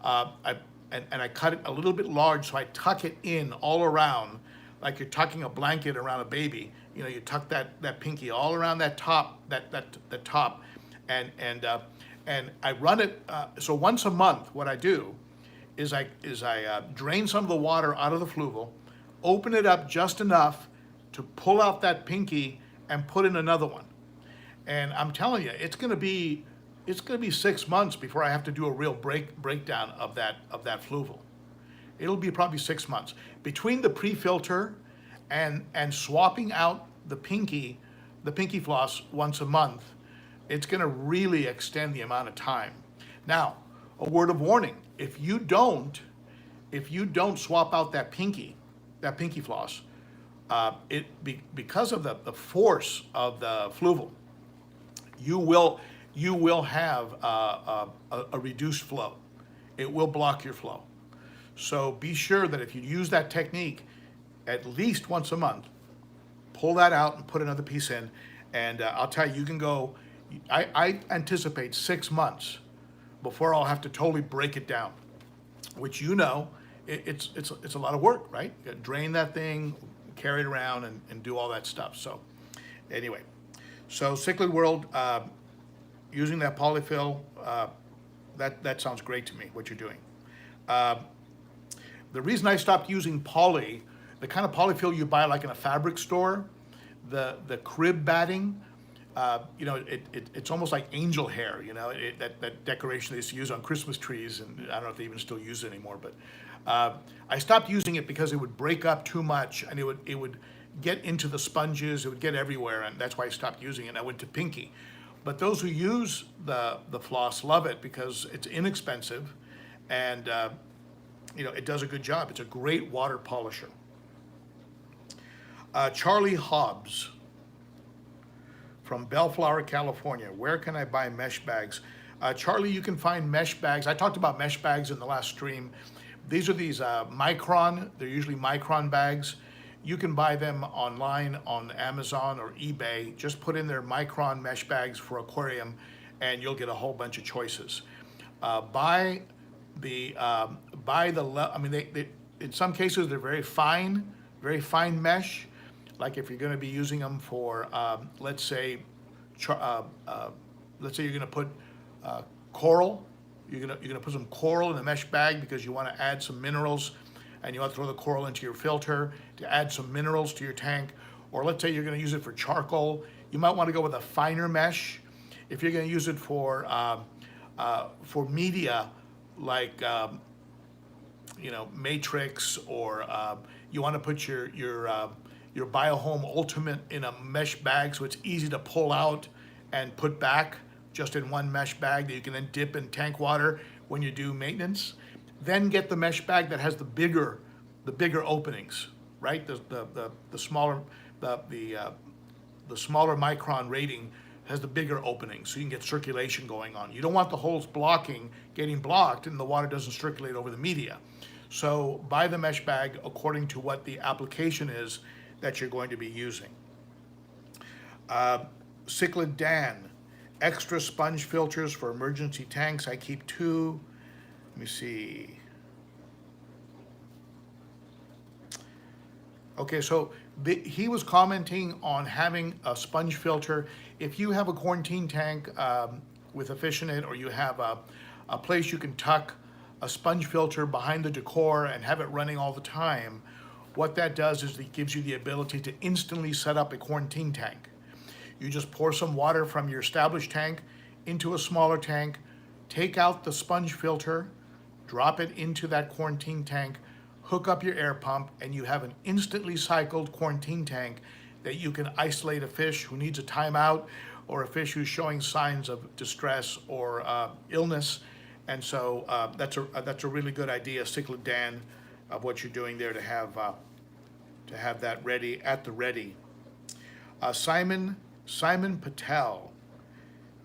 And I cut it a little bit large, so I tuck it in all around, like you're tucking a blanket around a baby. You know, you tuck that pinky all around that top, that top, and I run it. So once a month, what I do is I drain some of the water out of the fluval, open it up just enough to pull out that pinky and put in another one. And I'm telling you, it's gonna be 6 months before I have to do a real breakdown of that fluval. It'll be probably 6 months between the pre-filter and swapping out the pinky floss once a month. It's gonna really extend the amount of time. Now, a word of warning: if you don't swap out that pinky floss, because of the force of the fluval, you will have a reduced flow. It will block your flow. So be sure that if you use that technique at least once a month, pull that out and put another piece in. And I'll tell you, you can go, I anticipate 6 months before I'll have to totally break it down, which, you know, it's a lot of work, right? You gotta drain that thing, carry it around, and do all that stuff. So anyway, so Cichlid World, using that polyfill, that sounds great to me, what you're doing. The reason I stopped using poly, the kind of polyfill you buy like in a fabric store, the crib batting, you know, it's almost like angel hair, you know, that decoration they used to use on Christmas trees, and I don't know if they even still use it anymore, but I stopped using it because it would break up too much, and it would get into the sponges, it would get everywhere, and that's why I stopped using it, and I went to pinky. But those who use the floss love it because it's inexpensive, and you know, it does a good job. It's a great water polisher. Charlie Hobbs from Bellflower, California. Where can I buy mesh bags? Charlie, you can find mesh bags. I talked about mesh bags in the last stream. These are these micron, they're usually micron bags. You can buy them online on Amazon or eBay. Just put in their micron mesh bags for aquarium, and you'll get a whole bunch of choices. Buy the I mean, they in some cases they're very fine mesh. Like if you're going to be using them for, let's say you're going to put coral. You're gonna put some coral in the mesh bag because you want to add some minerals, and you want to throw the coral into your filter to add some minerals to your tank. Or let's say you're going to use it for charcoal. You might want to go with a finer mesh. If you're going to use it for media like you know, matrix, or you want to put your Biohome Ultimate in a mesh bag so it's easy to pull out and put back just in one mesh bag that you can then dip in tank water when you do maintenance. Then get the mesh bag that has the bigger openings, right? The smaller smaller micron rating has the bigger openings, so you can get circulation going on. You don't want the holes getting blocked, and the water doesn't circulate over the media. So buy the mesh bag according to what the application is that you're going to be using. Cichlid Dan Extra sponge filters for emergency tanks. I keep 2. Let me see. Okay, so he was commenting on having a sponge filter. If you have a quarantine tank with a fish in it, or you have a place you can tuck a sponge filter behind the decor and have it running all the time, what that does is it gives you the ability to instantly set up a quarantine tank. You just pour some water from your established tank into a smaller tank, take out the sponge filter, drop it into that quarantine tank, hook up your air pump, and you have an instantly cycled quarantine tank that you can isolate a fish who needs a timeout, or a fish who's showing signs of distress or illness. And so that's a really good idea, Cichlid Dan, of what you're doing there to have that ready at the ready. Simon Patel,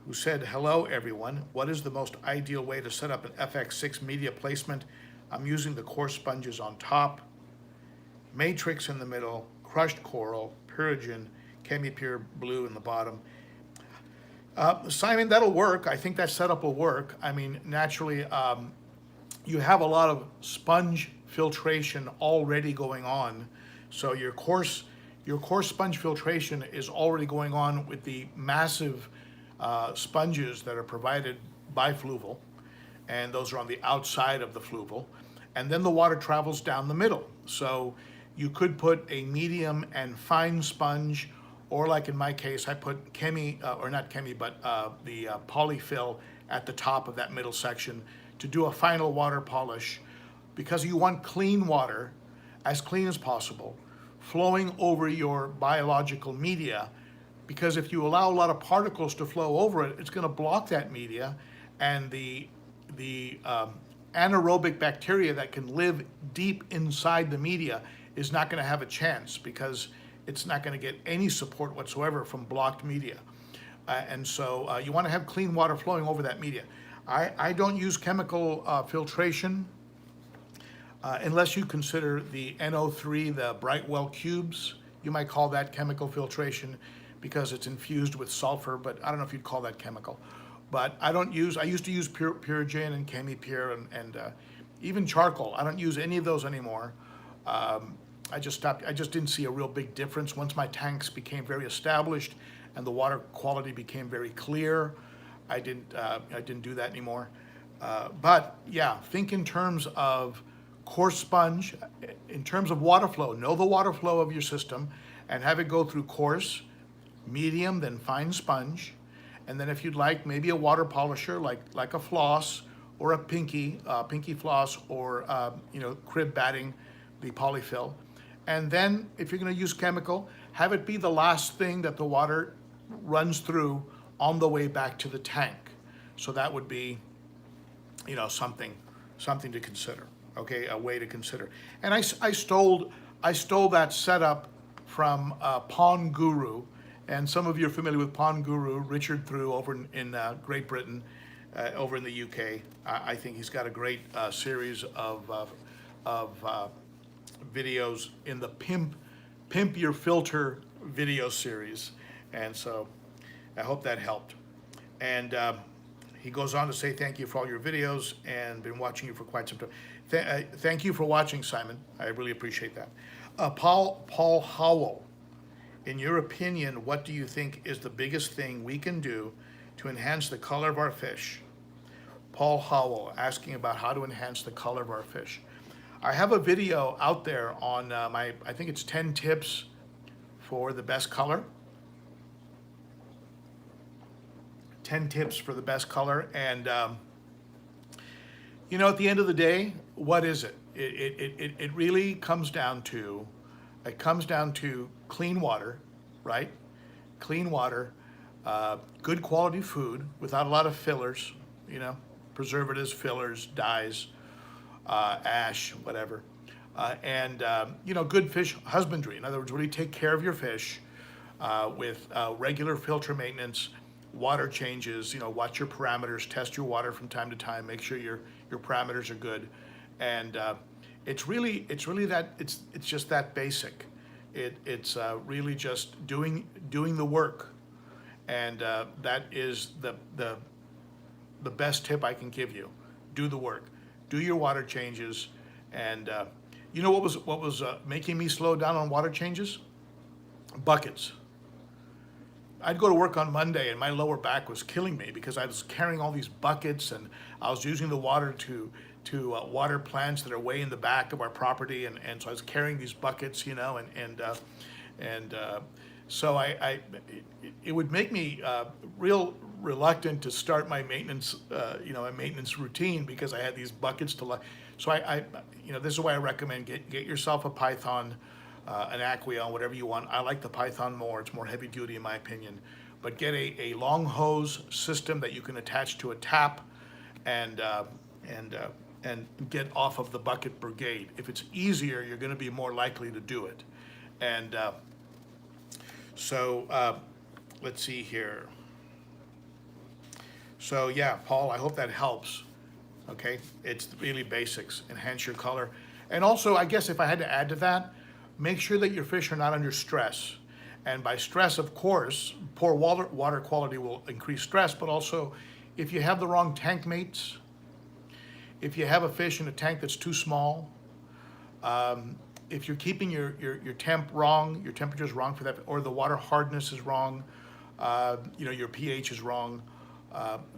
who said, hello everyone, what is the most ideal way to set up an FX6 media placement? I'm using the coarse sponges on top, matrix in the middle, crushed coral, Purigen, Chemi-Pure blue in the bottom. Simon, that'll work. I think that setup will work. I mean, naturally, you have a lot of sponge filtration already going on. So your coarse sponge filtration is already going on with the massive sponges that are provided by Fluval, and those are on the outside of the Fluval. And then the water travels down the middle. So you could put a medium and fine sponge, or like in my case, I put the polyfill at the top of that middle section to do a final water polish, because you want clean water, as clean as possible, flowing over your biological media, because if you allow a lot of particles to flow over it, it's going to block that media, and the anaerobic bacteria that can live deep inside the media is not going to have a chance, because it's not going to get any support whatsoever from blocked media. And so you want to have clean water flowing over that media. I don't use chemical filtration unless you consider the NO3, the Brightwell cubes. You might call that chemical filtration because it's infused with sulfur, but I don't know if you'd call that chemical. But I used to use Purigen and Chemi-Pure and even charcoal. I don't use any of those anymore. I just stopped. I just didn't see a real big difference once my tanks became very established and the water quality became very clear. I didn't do that anymore. But yeah, think in terms of coarse sponge, in terms of water flow. Know the water flow of your system and have it go through coarse, medium, then fine sponge. And then if you'd like, maybe a water polisher like a floss or a pinky floss, or crib batting the polyfill. And then if you're going to use chemical, have it be the last thing that the water runs through on the way back to the tank. So that would be, something to consider. Okay, a way to consider. And I stole that setup from Pond Guru, and some of you are familiar with Pond Guru, Richard Threw over in Great Britain, over in the UK. I think he's got a great series of videos in the Pimp Your Filter video series, and so I hope that helped. And he goes on to say, thank you for all your videos and been watching you for quite some time. Thank you for watching, Simon. I really appreciate that. Paul Howell, in your opinion, what do you think is the biggest thing we can do to enhance the color of our fish? Paul Howell asking about how to enhance the color of our fish. I have a video out there on I think it's 10 tips for the best color. 10 tips for the best color. And, at the end of the day, what is it? It really comes down to, clean water, right? Clean water, good quality food without a lot of fillers, preservatives, fillers, dyes, ash, whatever, and good fish husbandry. In other words, really take care of your fish with regular filter maintenance, water changes. Watch your parameters, test your water from time to time, make sure your parameters are good, and it's just that basic. It's really just doing the work, And that is the best tip I can give you. Do the work, do your water changes, and you know what was making me slow down on water changes? Buckets. I'd go to work on Monday and my lower back was killing me because I was carrying all these buckets and I was using the water to water plants that are way in the back of our property, and so I was carrying these buckets, you know, and so it would make me real reluctant to start my maintenance, you know, a maintenance routine because I had these buckets to. So you know, this is why I recommend get yourself a Python, an Aqueon, whatever you want. I like the Python more; it's more heavy duty in my opinion. But get a long hose system that you can attach to a tap, and get off of the bucket brigade. If it's easier, you're going to be more likely to do it. And so let's see here. So yeah, Paul, I hope that helps. Okay, it's really basics. Enhance your color. And also, I guess if I had to add to that, make sure that your fish are not under stress. And by stress, of course, poor water quality will increase stress, but also if you have the wrong tank mates, if you have a fish in a tank that's too small, if you're keeping your temp wrong, your temperature's wrong for that, or the water hardness is wrong, you know, your pH is wrong.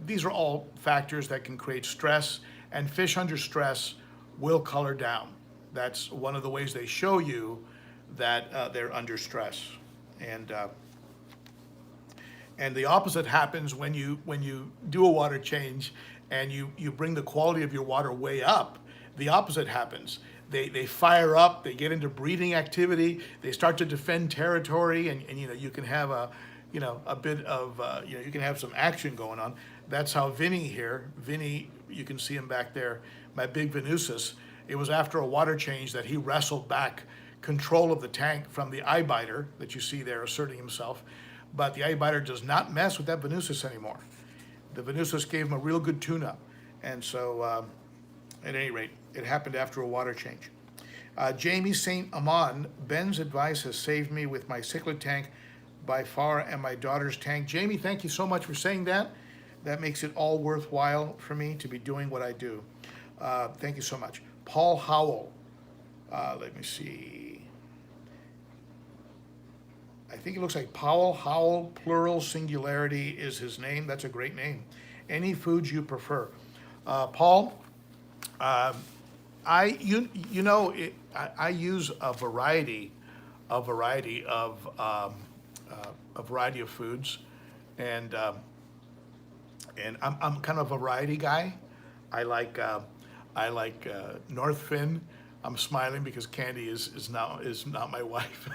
These are all factors that can create stress, and fish under stress will color down. That's one of the ways they show you that they're under stress. And the opposite happens when you do a water change and you bring the quality of your water way up. The opposite happens. They fire up, they get into breeding activity, they start to defend territory, and you know, you can have a bit of you know, you can have some action going on. That's how Vinny here, you can see him back there, my big Venusus. It was after a water change that he wrestled back control of the tank from the eye biter that you see there asserting himself. But the eye biter does not mess with that Venusus anymore. The Venusus gave him a real good tune-up. And so, at any rate, it happened after a water change. Jamie St. Amand, Ben's advice has saved me with my cichlid tank by far and my daughter's tank. Jamie, thank you so much for saying that. That makes it all worthwhile for me to be doing what I do. Thank you so much. Paul Howell, let me see. I think it looks like Powell Howell, plural singularity is his name. That's a great name. Any foods you prefer. Paul, I use a variety of foods, and I'm kind of a variety guy. I like North Fin. I'm smiling because Candi is not my wife.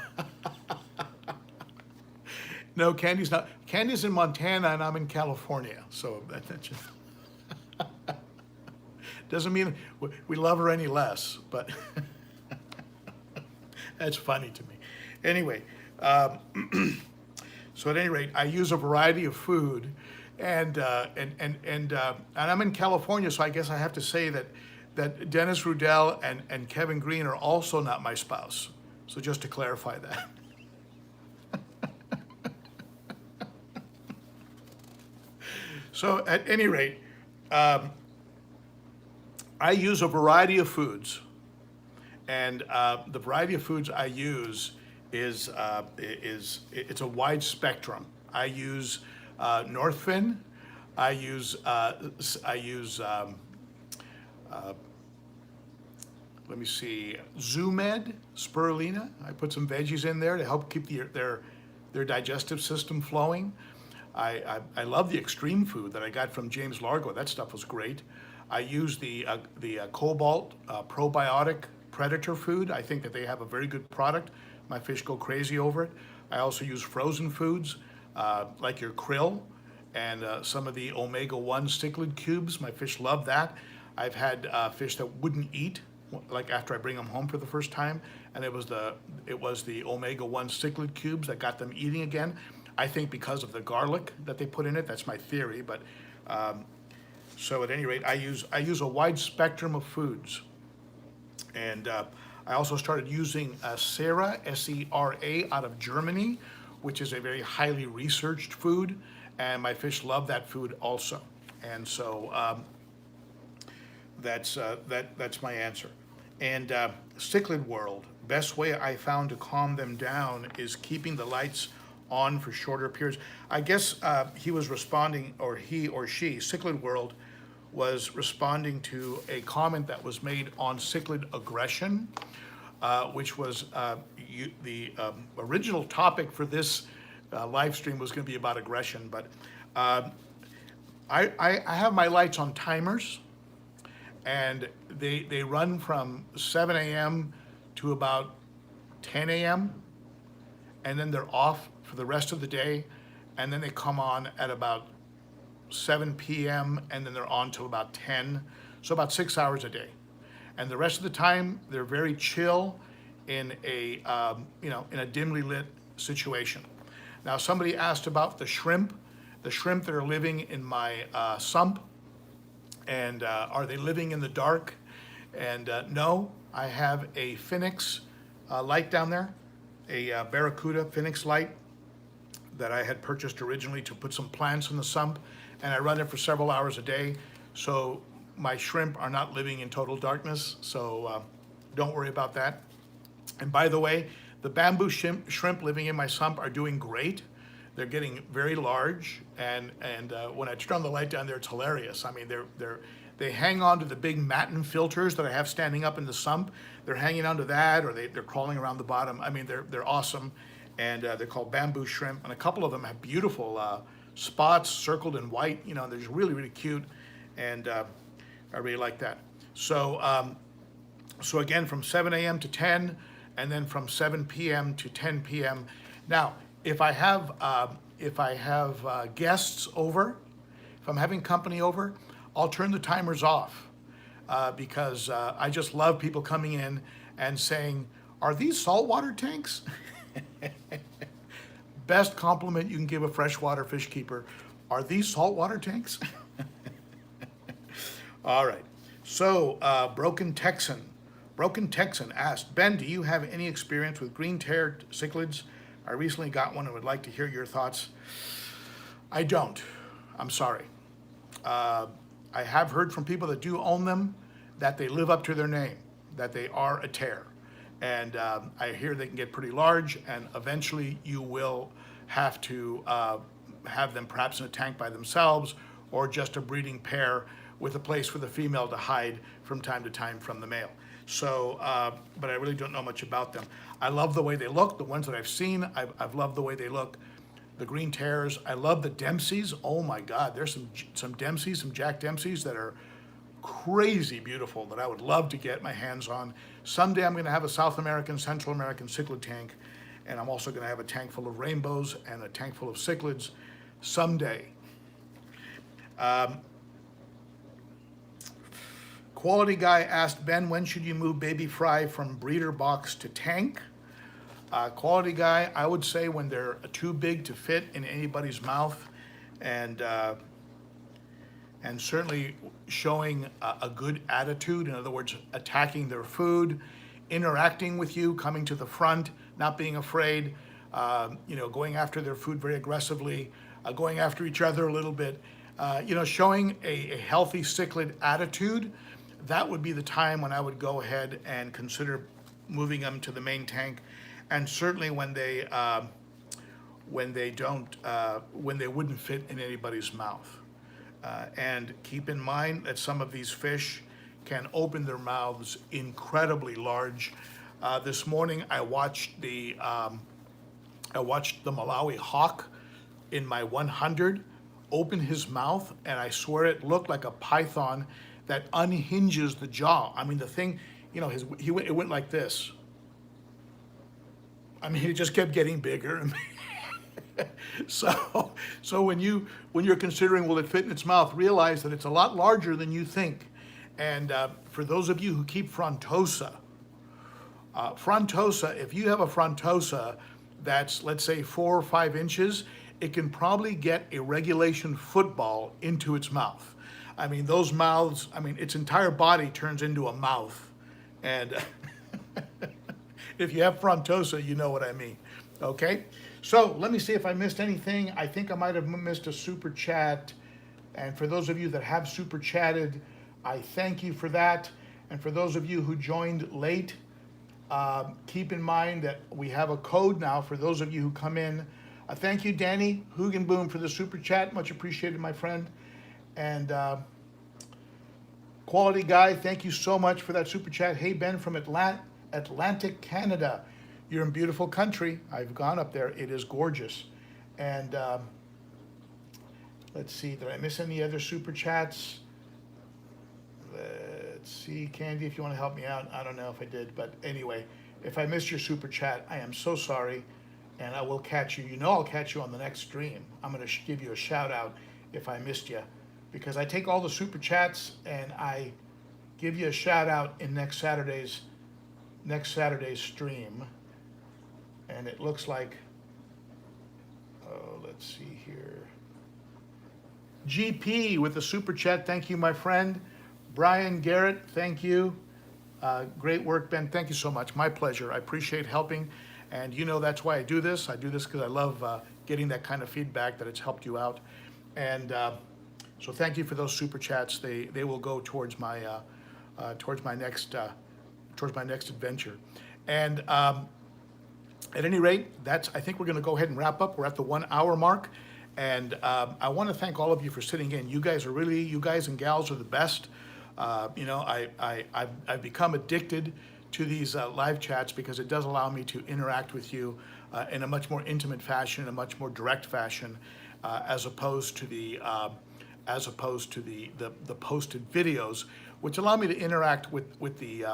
No, Candy's not. Candy's in Montana and I'm in California. So that just doesn't mean we love her any less, but that's funny to me. Anyway, so at any rate, I use a variety of food, and I'm in California, so I guess I have to say that Dennis Rudell and Kevin Green are also not my spouse. So just to clarify that. So at any rate, I use a variety of foods, and the variety of foods I use is it's a wide spectrum. I use Northfin. I use let me see, Zoomed, spirulina. I put some veggies in there to help keep their digestive system flowing. I love the extreme food that I got from James Largo. That stuff was great. I use the Cobalt probiotic predator food. I think that they have a very good product. My fish go crazy over it. I also use frozen foods like your krill and some of the omega-1 cichlid cubes. My fish love that. I've had fish that wouldn't eat, like after I bring them home for the first time, and it was the omega-1 cichlid cubes that got them eating again. I think because of the garlic that they put in it. That's my theory, but so at any rate, I use a wide spectrum of foods, and I also started using Sera, S-E-R-A, out of Germany, which is a very highly researched food, and my fish love that food also. And so that's my answer. And cichlid world, best way I found to calm them down is keeping the lights on for shorter periods. I guess he was responding, or he or she, cichlid world, was responding to a comment that was made on cichlid aggression, which was the original topic for this live stream was going to be about aggression, but I have my lights on timers, and they run from 7 a.m. to about 10 a.m., and then they're off for the rest of the day, and then they come on at about 7 p.m., and then they're on till about 10, so about 6 hours a day. And the rest of the time, they're very chill in a in a dimly lit situation. Now, somebody asked about the shrimp that are living in my sump, and are they living in the dark? And no, I have a Phoenix light down there, a Barracuda Phoenix light that I had purchased originally to put some plants in the sump, and I run it for several hours a day, so my shrimp are not living in total darkness, so don't worry about that. And by the way, the bamboo shrimp living in my sump are doing great. They're getting very large, and when I turn on the light down there, it's hilarious. I mean, they hang on to the big matin filters that I have standing up in the sump. They're hanging onto that, or they're crawling around the bottom. I mean, they're awesome, and they're called bamboo shrimp, and a couple of them have beautiful spots circled in white. You know, they're just really, really cute, and I really like that. So, so again, from 7 a.m. to 10, and then from 7 p.m. to 10 p.m. Now, if I have guests over, if I'm having company over, I'll turn the timers off because I just love people coming in and saying, "Are these saltwater tanks?" Best compliment you can give a freshwater fish keeper. Are these saltwater tanks? All right. So, Broken Texan asked, Ben, do you have any experience with green-tailed cichlids? I recently got one and would like to hear your thoughts. I don't. I'm sorry. I have heard from people that do own them that they live up to their name, that they are a tear. And I hear they can get pretty large, and eventually you will have to have them perhaps in a tank by themselves, or just a breeding pair with a place for the female to hide from time to time from the male. So, but I really don't know much about them. I love the way they look. The ones that I've seen, I've loved the way they look. The green tears. I love the Dempseys. Oh my God, there's some Dempseys, some Jack Dempseys that are crazy beautiful that I would love to get my hands on. Someday I'm going to have a South American, Central American cichlid tank, and I'm also going to have a tank full of rainbows and a tank full of cichlids someday. Quality Guy asked, Ben, when should you move baby fry from breeder box to tank? Quality Guy, I would say when they're too big to fit in anybody's mouth, and certainly showing a good attitude. In other words, attacking their food, interacting with you, coming to the front, not being afraid, going after their food very aggressively, going after each other a little bit, showing a healthy cichlid attitude. That would be the time when I would go ahead and consider moving them to the main tank. And certainly when they wouldn't fit in anybody's mouth. And keep in mind that some of these fish can open their mouths incredibly large. This morning I watched the Malawi hawk in my 100 open his mouth, and I swear it looked like a python that unhinges the jaw. I mean, the thing, it went like this. I mean, it just kept getting bigger. So when you're considering will it fit in its mouth, realize that it's a lot larger than you think. And for those of you who keep frontosa, if you have a frontosa that's, let's say, 4 or 5 inches, it can probably get a regulation football into its mouth. I mean, those mouths, its entire body turns into a mouth. And if you have frontosa, you know what I mean. Okay? So let me see if I missed anything. I think I might have missed a super chat. And for those of you that have super chatted, I thank you for that. And for those of you who joined late, keep in mind that we have a code now for those of you who come in. Thank you, Danny Hugenboom, for the super chat. Much appreciated, my friend. And Quality Guy, thank you so much for that super chat. Hey, Ben from Atlantic, Canada. You're in beautiful country. I've gone up there. It is gorgeous. And let's see, did I miss any other super chats? Let's see, Candi, if you want to help me out. I don't know if I did, but anyway, if I missed your super chat, I am so sorry, and I will catch you. You know I'll catch you on the next stream. I'm going to give you a shout out if I missed you, because I take all the super chats and I give you a shout out in next Saturday's stream. And it looks like, oh, let's see here. GP with the super chat. Thank you, my friend. Brian Garrett, thank you. Great work, Ben. Thank you so much. My pleasure. I appreciate helping. And you know that's why I do this. I do this because I love getting that kind of feedback that it's helped you out. And so thank you for those super chats. They will go towards my next adventure. And at any rate, I think we're going to go ahead and wrap up. We're at the 1 hour mark. And I want to thank all of you for sitting in. You guys and gals are the best. I've become addicted to these live chats because it does allow me to interact with you in a much more intimate fashion, in a much more direct fashion, as opposed to the posted videos, which allow me to interact with the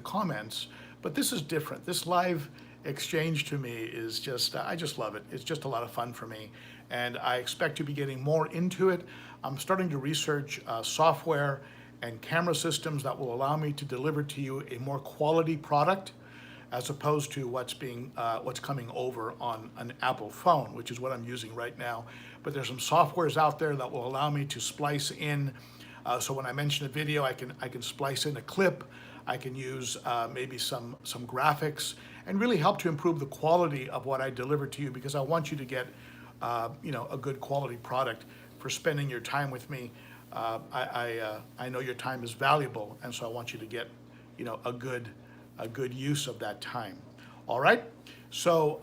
comments. But this is different. This live exchange to me is just, I just love it. It's just a lot of fun for me. And I expect to be getting more into it. I'm starting to research software and camera systems that will allow me to deliver to you a more quality product, as opposed to what's coming over on an Apple phone, which is what I'm using right now. But there's some softwares out there that will allow me to splice in. So when I mention a video, I can splice in a clip. I can use maybe some graphics and really help to improve the quality of what I deliver to you, because I want you to get a good quality product for spending your time with me. I know your time is valuable, and so I want you to get a good use of that time. All right, so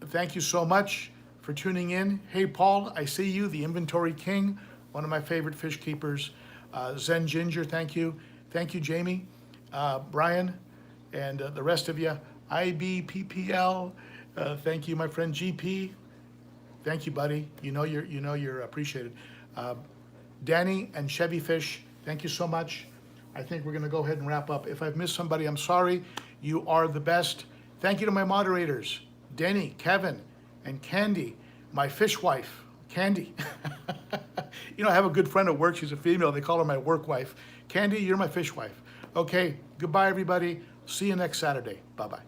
thank you so much for tuning in. Hey Paul, I see you, the inventory king, one of my favorite fish keepers. Zen Ginger, thank you Jamie, Brian, and the rest of you. IBPPL, thank you, my friend. GP, thank you, buddy. You're appreciated. Danny and Chevy Fish, thank you so much. I think we're going to go ahead and wrap up. If I've missed somebody, I'm sorry. You are the best. Thank you to my moderators, Denny, Kevin, and Candi, my fish wife, Candi. I have a good friend at work. She's a female. They call her my work wife. Candi, you're my fish wife. Okay, goodbye, everybody. See you next Saturday. Bye-bye.